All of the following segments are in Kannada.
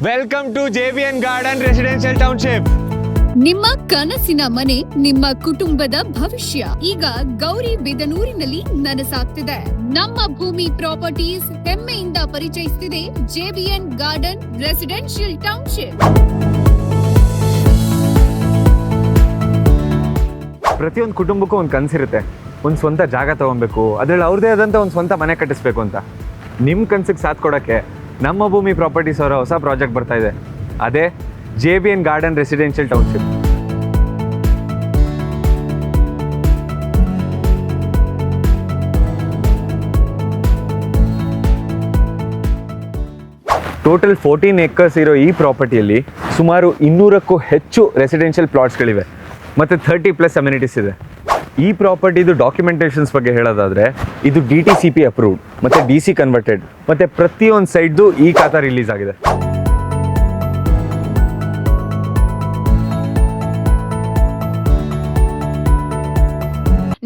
Welcome to JBN garden residential township. ನಿಮ್ಮ ಕನಸಿನ ಮನೆ, ನಿಮ್ಮ ಕುಟುಂಬದ ಭವಿಷ್ಯ ಈಗ ಗೌರಿಬಿದನೂರಿನಲ್ಲಿ ನನಸಾಗ್ತಿದೆ. ನಮ್ಮ ಭೂಮಿ ಪ್ರಾಪರ್ಟೀಸ್ ಹೆಮ್ಮೆಯಿಂದ ಪರಿಚಯಿಸುತ್ತಿದೆ JBN ಗಾರ್ಡನ್ ರೆಸಿಡೆನ್ಷಿಯಲ್ ಟೌನ್ಶಿಪ್. ಪ್ರತಿಯೊಂದು ಕುಟುಂಬಕ್ಕೂ ಒಂದು ಕನಸಿರುತ್ತೆ, ಒಂದು ಸ್ವಂತ ಜಾಗ ತಗೊಬೇಕು, ಅದರಲ್ಲಿ ಅವ್ರದೇ ಆದಂಥ ಒಂದು ಸ್ವಂತ ಮನೆ ಕಟ್ಟಿಸ್ಬೇಕು ಅಂತ. ನಿಮ್ಮ ಕನಸಿಗೆ ಸಾಥ್ ಕೊಡೋಕ್ಕೆ ನಮ್ಮ ಭೂಮಿ ಪ್ರಾಪರ್ಟೀಸ್ ಅವರ ಹೊಸ ಪ್ರಾಜೆಕ್ಟ್ ಬರ್ತಾ ಇದೆ. ಅದೇ JBN garden residential township. Total 14 acres ಇರೋ ಈ ಪ್ರಾಪರ್ಟಿಯಲ್ಲಿ ಸುಮಾರು 200ಕ್ಕೂ ಹೆಚ್ಚು ರೆಸಿಡೆನ್ಷಿಯಲ್ ಪ್ಲಾಟ್ಸ್ಗಳಿವೆ ಮತ್ತು 30+ ಅಮ್ಯುನಿಟೀಸ್ ಇದೆ. ಈ ಪ್ರಾಪರ್ಟಿದು ಡಾಕ್ಯುಮೆಂಟೇಷನ್ಸ್ ಬಗ್ಗೆ ಹೇಳೋದಾದರೆ ಇದು DTCP ಅಪ್ರೂವ್ಡ್ ಮತ್ತು DC ಕನ್ವರ್ಟೆಡ್ ಮತ್ತು ಪ್ರತಿಯೊಂದು ಸೈಡ್ದು ಈ ಖಾತಾ ರಿಲೀಸ್ ಆಗಿದೆ.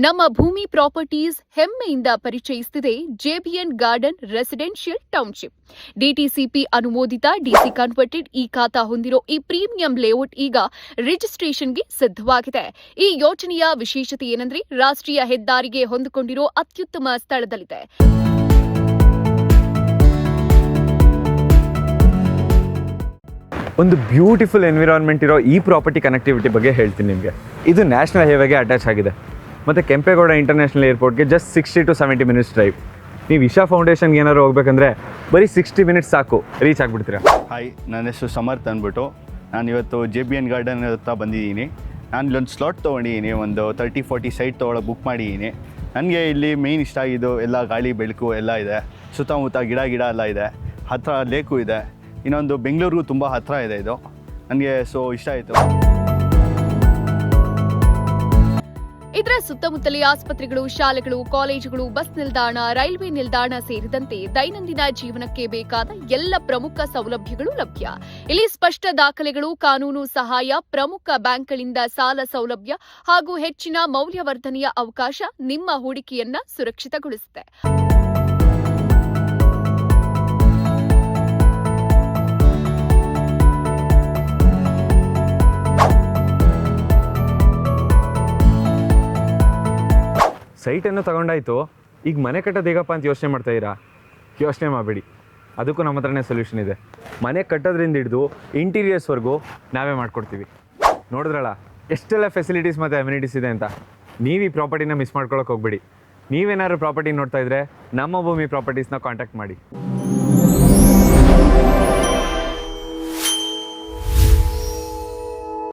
ನಮ್ಮ ಭೂಮಿ ಪ್ರಾಪರ್ಟೀಸ್ ಹೆಮ್ಮೆಯಿಂದ ಪರಿಚಯಿಸುತ್ತಿದೆ JBN garden residential township. DTCP ಅನುಮೋದಿತ DC ಕನ್ವರ್ಟೆಡ್ ಈ ಖಾತಾ ಹೊಂದಿರೋ ಈ ಪ್ರೀಮಿಯಂ ಲೇಔಟ್ ಈಗ ರಿಜಿಸ್ಟ್ರೇಷನ್ಗೆ ಸಿದ್ಧವಾಗಿದೆ. ಈ ಯೋಜನೆಯ ವಿಶೇಷತೆ ಏನಂದ್ರೆ ರಾಷ್ಟ್ರೀಯ ಹೆದ್ದಾರಿಗೆ ಹೊಂದಿಕೊಂಡಿರೋ ಅತ್ಯುತ್ತಮ ಸ್ಥಳದಲ್ಲಿದೆ. ಒಂದು ಬ್ಯೂಟಿಫುಲ್ ಎನ್ವಿರಾನ್ಮೆಂಟ್ ಇರೋ ಈ ಪ್ರಾಪರ್ಟಿ ಕನೆಕ್ಟಿವಿಟಿ ಬಗ್ಗೆ ಹೇಳ್ತೀನಿ ನಿಮಗೆ. ಇದು ನ್ಯಾಷನಲ್ ಹೈವೇಗೆ ಅಟ್ಯಾಚ್ ಆಗಿದೆ ಮತ್ತು ಕೆಂಪೇಗೌಡ ಇಂಟರ್ನ್ಯಾಷನಲ್ ಏರ್ಪೋರ್ಟ್ಗೆ ಜಸ್ಟ್ 60 to 70 ಮಿನಿಟ್ಸ್ ಡ್ರೈವ್. ನೀವು ಇಶಾ ಫೌಂಡೇಶನ್ಗೆ ಏನಾದ್ರು ಹೋಗ್ಬೇಕಂದ್ರೆ ಬರೀ 60 ಮಿನಿಟ್ಸ್ ಸಾಕು, ರೀಚ್ ಆಗಿಬಿಡ್ತೀರಾ. ಹಾಯ್, ನನ್ನ ಹೆಸರು ಸಮರ್ಥ್ ಅಂದ್ಬಿಟ್ಟು ನಾನು ಇವತ್ತು JBN ಗಾರ್ಡನ್ ಹತ್ರ ಬಂದಿದ್ದೀನಿ. ನಾನು ಇಲ್ಲೊಂದು ಸ್ಲಾಟ್ ತೊಗೊಂಡಿದ್ದೀನಿ, ಒಂದು 30-40 ಸೈಟ್ ತೊಗೊಳಕ್ಕೆ ಬುಕ್ ಮಾಡಿದ್ದೀನಿ. ನನಗೆ ಇಲ್ಲಿ ಮೇಯ್ನ್ ಇಷ್ಟ ಆಗಿದ್ದು ಎಲ್ಲ ಗಾಳಿ ಬೆಳಕು ಎಲ್ಲ ಇದೆ, ಸುತ್ತಮುತ್ತ ಗಿಡ ಎಲ್ಲ ಇದೆ, ಹತ್ತಿರ ಲೇಕು ಇದೆ, ಇನ್ನೊಂದು ಬೆಂಗಳೂರಿಗೂ ತುಂಬ ಹತ್ತಿರ ಇದೆ ಇದು ನನಗೆ, ಸೊ ಇಷ್ಟ ಆಯಿತು. ಇದರ ಸುತ್ತಮುತ್ತಲೇ ಆಸ್ಪತ್ರೆಗಳು, ಶಾಲೆಗಳು, ಕಾಲೇಜುಗಳು, ಬಸ್ ನಿಲ್ದಾಣ, ರೈಲ್ವೆ ನಿಲ್ದಾಣ ಸೇರಿದಂತೆ ದೈನಂದಿನ ಜೀವನಕ್ಕೆ ಬೇಕಾದ ಎಲ್ಲ ಪ್ರಮುಖ ಸೌಲಭ್ಯಗಳು ಲಭ್ಯ. ಇಲ್ಲಿ ಸ್ಪಷ್ಟ ದಾಖಲೆಗಳು, ಕಾನೂನು ಸಹಾಯ, ಪ್ರಮುಖ ಬ್ಯಾಂಕ್ಗಳಿಂದ ಸಾಲ ಸೌಲಭ್ಯ ಹಾಗೂ ಹೆಚ್ಚಿನ ಮೌಲ್ಯವರ್ಧನೆಯ ಅವಕಾಶ ನಿಮ್ಮ ಹೂಡಿಕೆಯನ್ನ ಸುರಕ್ಷಿತಗೊಳಿಸುತ್ತೆ. ಸೈಟನ್ನು ತಗೊಂಡಾಯ್ತು, ಈಗ ಮನೆ ಕಟ್ಟೋದು ಹೇಗಪ್ಪ ಅಂತ ಯೋಚನೆ ಮಾಡ್ತಾ ಇದ್ದೀರಾ? ಯೋಚನೆ ಮಾಡಬೇಡಿ, ಅದಕ್ಕೂ ನಮ್ಮ ಹತ್ರನೇ ಸೊಲ್ಯೂಷನ್ ಇದೆ. ಮನೆ ಕಟ್ಟೋದ್ರಿಂದ ಹಿಡಿದು ಇಂಟೀರಿಯರ್ಸ್ವರೆಗೂ ನಾವೇ ಮಾಡಿಕೊಡ್ತೀವಿ. ನೋಡಿದ್ರಲ್ಲ ಎಷ್ಟೆಲ್ಲ ಫೆಸಿಲಿಟೀಸ್ ಮತ್ತು ಅಮ್ಯುನಿಟೀಸ್ ಇದೆ ಅಂತ. ನೀವು ಈ ಪ್ರಾಪರ್ಟಿನ ಮಿಸ್ ಮಾಡ್ಕೊಳಕ್ಕೆ ಹೋಗ್ಬೇಡಿ. ನೀವೇನಾದ್ರು ಪ್ರಾಪರ್ಟಿ ನೋಡ್ತಾ ಇದ್ದರೆ ನಮ್ಮ ಭೂಮಿ ಪ್ರಾಪರ್ಟೀಸ್ನ ಕಾಂಟ್ಯಾಕ್ಟ್ ಮಾಡಿ.